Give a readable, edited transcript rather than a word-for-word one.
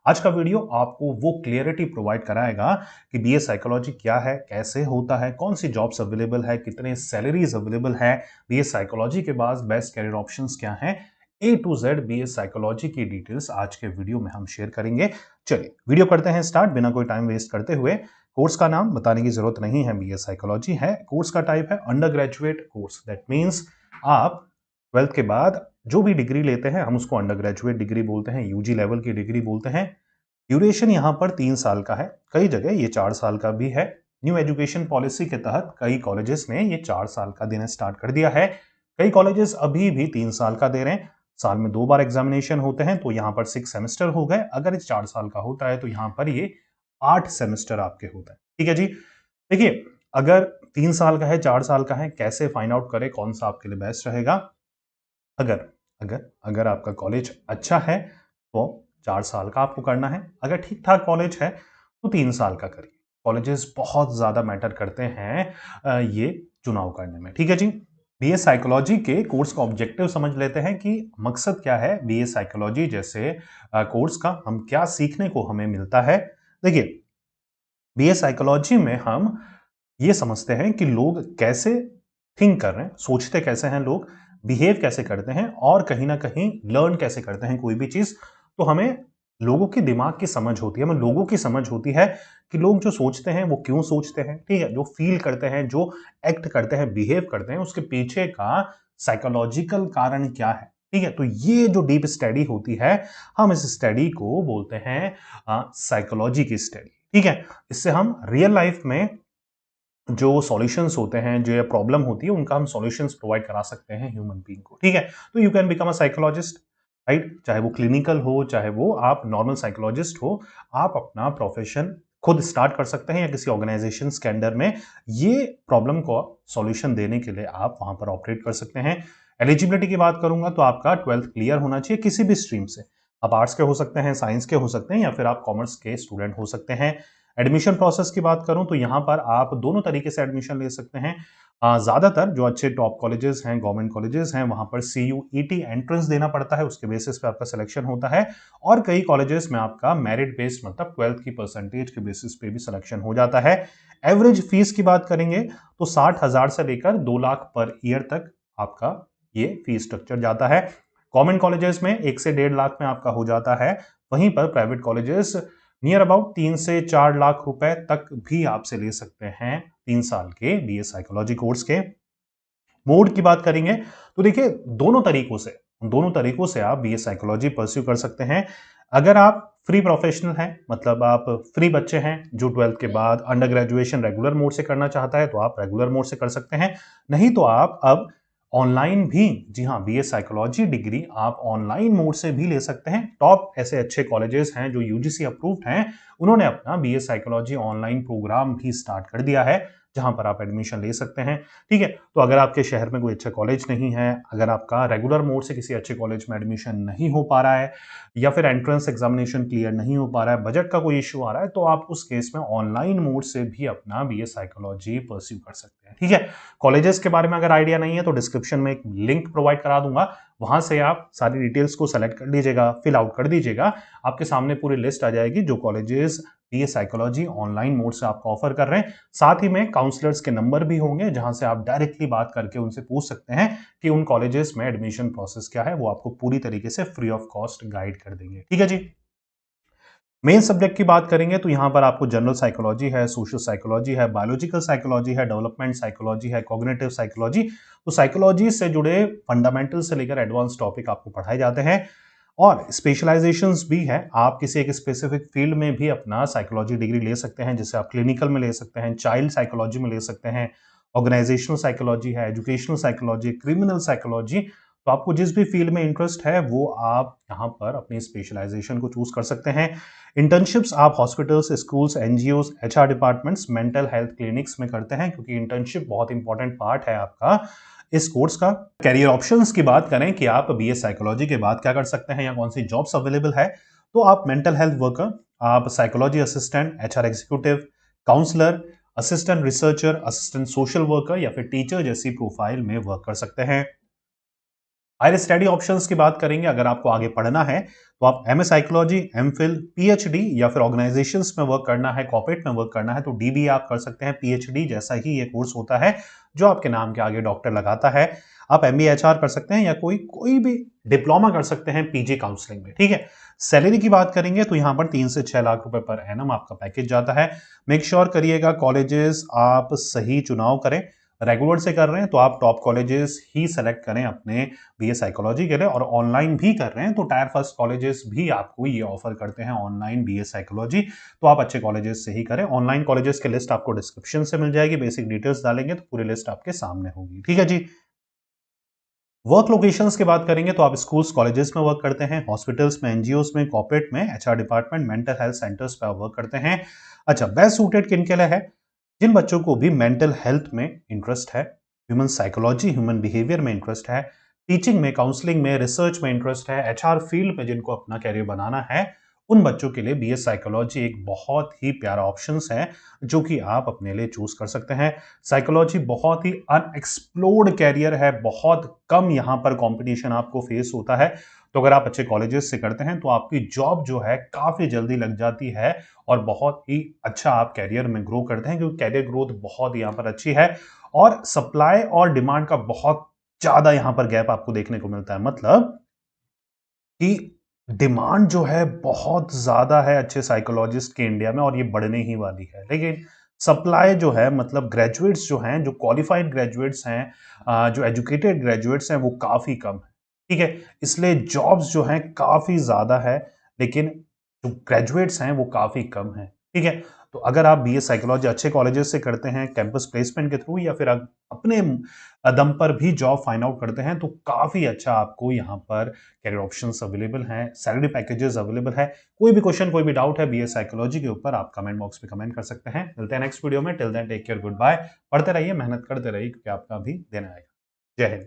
आज का वीडियो आपको वो क्लियरिटी प्रोवाइड कराएगा कि बीए साइकोलॉजी क्या है, कैसे होता है, कौन सी जॉब्स अवेलेबल है, कितने सैलरीज अवेलेबल है, बीए साइकोलॉजी के बाद बेस्ट कैरियर ऑप्शंस क्या हैं, ए टू जेड बीए साइकोलॉजी की डिटेल्स आज के वीडियो में हम शेयर करेंगे। चलिए वीडियो करते हैं स्टार्ट बिना कोई टाइम वेस्ट करते हुए। कोर्स का नाम बताने की जरूरत नहीं है, बीए साइकोलॉजी है। कोर्स का टाइप है under graduate course. That means आप 12th के बाद जो भी डिग्री लेते हैं हम उसको अंडर ग्रेजुएट डिग्री बोलते हैं, यूजी लेवल की डिग्री बोलते हैं। ड्यूरेशन यहाँ पर 3 साल का है, कई जगह ये 4 साल का भी है। न्यू एजुकेशन पॉलिसी के तहत कई कॉलेजेस ने ये 4 साल का देना स्टार्ट कर दिया है। कई कॉलेजेस अभी भी 3 साल का दे रहे हैं। साल में 2 बार एग्जामिनेशन होते हैं, तो यहाँ पर 6 सेमेस्टर हो गए। अगर 4 साल का होता है तो यहाँ पर ये 8 सेमेस्टर आपके होते हैं। ठीक है जी। देखिए, अगर 3 साल का है, 4 साल का है, कैसे फाइंड आउट करें कौन सा आपके लिए बेस्ट रहेगा। अगर अगर अगर आपका कॉलेज अच्छा है तो 4 साल का आपको करना है। अगर ठीक ठाक कॉलेज है तो 3 साल का करिए। कॉलेजेस बहुत ज्यादा मैटर करते हैं ये चुनाव करने में। ठीक है जी। बीए साइकोलॉजी के कोर्स का ऑब्जेक्टिव समझ लेते हैं कि मकसद क्या है बीए साइकोलॉजी जैसे कोर्स का, हम क्या सीखने को हमें मिलता है। देखिए, बीए साइकोलॉजी में हम ये समझते हैं कि लोग कैसे थिंक कर रहे हैं, सोचते कैसे हैं लोग, बिहेव कैसे करते हैं और कहीं ना कहीं लर्न कैसे करते हैं कोई भी चीज। तो हमें लोगों के दिमाग की समझ होती है, हमें लोगों की समझ होती है कि लोग जो सोचते हैं वो क्यों सोचते हैं। ठीक है, जो फील करते हैं, जो एक्ट करते हैं, बिहेव करते हैं, उसके पीछे का साइकोलॉजिकल कारण क्या है। ठीक है, तो ये जो डीप स्टडी होती है, हम इस स्टडी को बोलते हैं साइकोलॉजी की स्टडी। ठीक है, इससे हम रियल लाइफ में जो सॉल्यूशंस होते हैं, जो ये प्रॉब्लम होती है, उनका हम सॉल्यूशंस प्रोवाइड करा सकते हैं ह्यूमन बीइंग को। ठीक है, तो you can become a psychologist, right. चाहे वो क्लिनिकल हो, चाहे वो आप नॉर्मल साइकोलॉजिस्ट हो, आप अपना प्रोफेशन खुद स्टार्ट कर सकते हैं या किसी ऑर्गेनाइजेशन के अंडर में ये प्रॉब्लम को सॉल्यूशन देने के लिए आप वहां पर ऑपरेट कर सकते हैं। एलिजिबिलिटी की बात करूंगा तो आपका 12th क्लियर होना चाहिए किसी भी स्ट्रीम से। आप आर्ट्स के हो सकते हैं, साइंस के हो सकते हैं, या फिर आप कॉमर्स के स्टूडेंट हो सकते हैं। एडमिशन प्रोसेस की बात करूं तो यहां पर आप दोनों तरीके से एडमिशन ले सकते हैं। ज्यादातर जो अच्छे टॉप कॉलेजेस हैं, गवर्नमेंट कॉलेजेस हैं, वहां पर CUET एंट्रेंस देना पड़ता है, उसके बेसिस पे आपका सिलेक्शन होता है। और कई कॉलेजेस में आपका मेरिट बेस्ड, मतलब 12th की परसेंटेज के बेसिस पे भी सिलेक्शन हो जाता है। एवरेज फीस की बात करेंगे तो 60,000 से लेकर 2 लाख पर ईयर तक आपका ये फीस स्ट्रक्चर जाता है। गवर्नमेंट कॉलेजेस में 1 से 1.5 लाख में आपका हो जाता है। वहीं पर प्राइवेट कॉलेजेस नियर अबाउट 3 से 4 लाख रुपए तक भी आपसे ले सकते हैं 3 साल के बीए साइकोलॉजी कोर्स के। मोड की बात करेंगे तो देखिए, दोनों तरीकों से आप बीए साइकोलॉजी परस्यू कर सकते हैं। अगर आप फ्री प्रोफेशनल हैं, मतलब आप फ्री बच्चे हैं जो 12th के बाद अंडर ग्रेजुएशन रेगुलर मोड से करना चाहता है, तो आप रेगुलर मोड से कर सकते हैं। नहीं तो आप अब ऑनलाइन भी, जी हाँ, बीए साइकोलॉजी डिग्री आप ऑनलाइन मोड से भी ले सकते हैं। टॉप ऐसे अच्छे कॉलेजेस हैं जो यूजीसी अप्रूव्ड हैं, उन्होंने अपना बीए साइकोलॉजी ऑनलाइन प्रोग्राम भी स्टार्ट कर दिया है, जहां पर आप एडमिशन ले सकते हैं। ठीक है, तो अगर आपके शहर में कोई अच्छा कॉलेज नहीं है, अगर आपका रेगुलर मोड से किसी अच्छे कॉलेज में एडमिशन नहीं हो पा रहा है, या फिर एंट्रेंस एग्जामिनेशन क्लियर नहीं हो पा रहा है, बजट का कोई इश्यू आ रहा है, तो आप उस केस में ऑनलाइन मोड से भी अपना बीए साइकोलॉजी परस्यू कर सकते हैं। ठीक है, कॉलेजेस के बारे में अगर आइडिया नहीं है तो डिस्क्रिप्शन में एक लिंक प्रोवाइड करा दूंगा, वहां से आप सारी डिटेल्स को सेलेक्ट कर लीजिएगा, फिल आउट कर दीजिएगा। आपके सामने पूरी लिस्ट आ जाएगी जो colleges BA psychology online mode से आपको ऑफर कर रहे हैं। साथ ही में काउंसलर्स के नंबर भी होंगे जहां से आप डायरेक्टली बात करके उनसे पूछ सकते हैं कि उन कॉलेजेस में एडमिशन प्रोसेस क्या है, वो आपको पूरी तरीके से फ्री ऑफ कॉस्ट गाइड कर देंगे। ठीक है जी। मेन सब्जेक्ट की बात करेंगे तो यहां पर आपको जनरल साइकोलॉजी है, सोशल साइकोलॉजी है, बायोलॉजिकल साइकोलॉजी है, डेवलपमेंट साइकोलॉजी है, कॉग्निटिव साइकोलॉजी। तो साइकोलॉजी से जुड़े फंडामेंटल से लेकर एडवांस टॉपिक आपको पढ़ाए जाते हैं। और स्पेशलाइजेशंस भी है, आप किसी एक स्पेसिफिक फील्ड में भी अपना साइकोलॉजी डिग्री ले सकते हैं, जैसे आप क्लिनिकल में ले सकते हैं, चाइल्ड साइकोलॉजी में ले सकते हैं, ऑर्गेनाइजेशनल साइकोलॉजी है, एजुकेशनल साइकोलॉजी, क्रिमिनल साइकोलॉजी। तो आपको जिस भी फील्ड में इंटरेस्ट है वो आप यहाँ पर अपनी स्पेशलाइजेशन को चूज कर सकते हैं। इंटर्नशिप्स आप hospitals, schools, NGOs, HR departments, mental health clinics में करते हैं, क्योंकि इंटर्नशिप बहुत इंपॉर्टेंट पार्ट है आपका इस कोर्स का। कैरियर ऑप्शंस की बात करें कि आप बीए साइकोलॉजी के बाद क्या कर सकते हैं या कौन सी जॉब्स अवेलेबल है, तो आप मेंटल हेल्थ वर्कर, आप psychology assistant, HR executive, counsellor, assistant researcher, assistant social worker या फिर टीचर जैसी प्रोफाइल में वर्क कर सकते हैं। हायर स्टडी ऑप्शंस की बात करेंगे, अगर आपको आगे पढ़ना है तो आप एमए साइकोलॉजी, एमफिल, पीएचडी या फिर ऑर्गेनाइजेशंस में वर्क करना है, कॉर्पोरेट में वर्क करना है तो डीबीए आप कर सकते हैं। पीएचडी जैसा ही ये कोर्स होता है जो आपके नाम के आगे डॉक्टर लगाता है। आप एमबीए एचआर कर सकते हैं या कोई कोई भी डिप्लोमा कर सकते हैं पीजी काउंसलिंग में, ठीक है। सैलरी की बात करेंगे तो यहां पर 3 से 6 लाख रुपए पर एनम आपका पैकेज जाता है। मेक श्योर करिएगा कॉलेजेस आप सही चुनाव करें। रेगुलर से कर रहे हैं तो आप टॉप कॉलेजेस ही सेलेक्ट करें अपने बीए साइकोलॉजी के लिए, और ऑनलाइन भी कर रहे हैं तो टायर फर्स्ट कॉलेजेस भी आपको ये ऑफर करते हैं ऑनलाइन बीए साइकोलॉजी, तो आप अच्छे कॉलेजेस से ही करें। ऑनलाइन कॉलेजेस की लिस्ट आपको डिस्क्रिप्शन से मिल जाएगी, बेसिक डिटेल्स डालेंगे तो पूरी लिस्ट आपके सामने होगी, ठीक है जी। वर्क लोकेशंस की बात करेंगे तो आप स्कूल्स कॉलेजेस में वर्क करते हैं, हॉस्पिटल्स में, एनजीओस में, कॉर्पोरेट में, HR department, mental health centres पे आप वर्क करते हैं। अच्छा, बेस्ट सूटेड किन के लिए है? जिन बच्चों को भी मेंटल हेल्थ में इंटरेस्ट है, ह्यूमन साइकोलॉजी, ह्यूमन बिहेवियर में इंटरेस्ट है, टीचिंग में, काउंसलिंग में, रिसर्च में इंटरेस्ट है, एचआर फील्ड में जिनको अपना कैरियर बनाना है, उन बच्चों के लिए बीएस साइकोलॉजी एक बहुत ही प्यारा ऑप्शंस है जो कि आप अपने लिए चूज कर सकते हैं। साइकोलॉजी बहुत ही अनएक्सप्लोर्ड कैरियर है, बहुत कम यहां पर कंपटीशन आपको फेस होता है, तो अगर आप अच्छे कॉलेजेस से करते हैं तो आपकी जॉब जो है काफी जल्दी लग जाती है और बहुत ही अच्छा आप कैरियर में ग्रो करते हैं, क्योंकि कैरियर ग्रोथ बहुत यहां पर अच्छी है और सप्लाई और डिमांड का बहुत ज्यादा यहां पर गैप आपको देखने को मिलता है। मतलब कि डिमांड जो है बहुत ज़्यादा है अच्छे साइकोलॉजिस्ट की इंडिया में और ये बढ़ने ही वाली है। लेकिन सप्लाई जो है, मतलब ग्रेजुएट्स जो हैं, जो क्वालिफाइड ग्रेजुएट्स हैं, जो एजुकेटेड ग्रेजुएट्स हैं वो काफ़ी कम है। ठीक है? इसलिए जॉब्स जो हैं काफ़ी ज़्यादा है, लेकिन जो ग्रेजुएट्स हैं वो काफ़ी कम हैं। ठीक है? तो अगर आप बीए साइकोलॉजी अच्छे कॉलेजेस से करते हैं, कैंपस प्लेसमेंट के थ्रू या फिर अपने दम पर भी जॉब फाइंड आउट करते हैं तो काफ़ी अच्छा आपको यहाँ पर कैरियर ऑप्शंस अवेलेबल हैं, सैलरी पैकेजेस अवेलेबल है। कोई भी क्वेश्चन, कोई भी डाउट है बीए साइकोलॉजी के ऊपर, आप कमेंट बॉक्स में कमेंट कर सकते हैं। मिलते हैं नेक्स्ट वीडियो में। Till then take care, goodbye. पढ़ते रहिए, मेहनत करते रहिए क्योंकि आपका भी दिन आएगा। जय हिंद।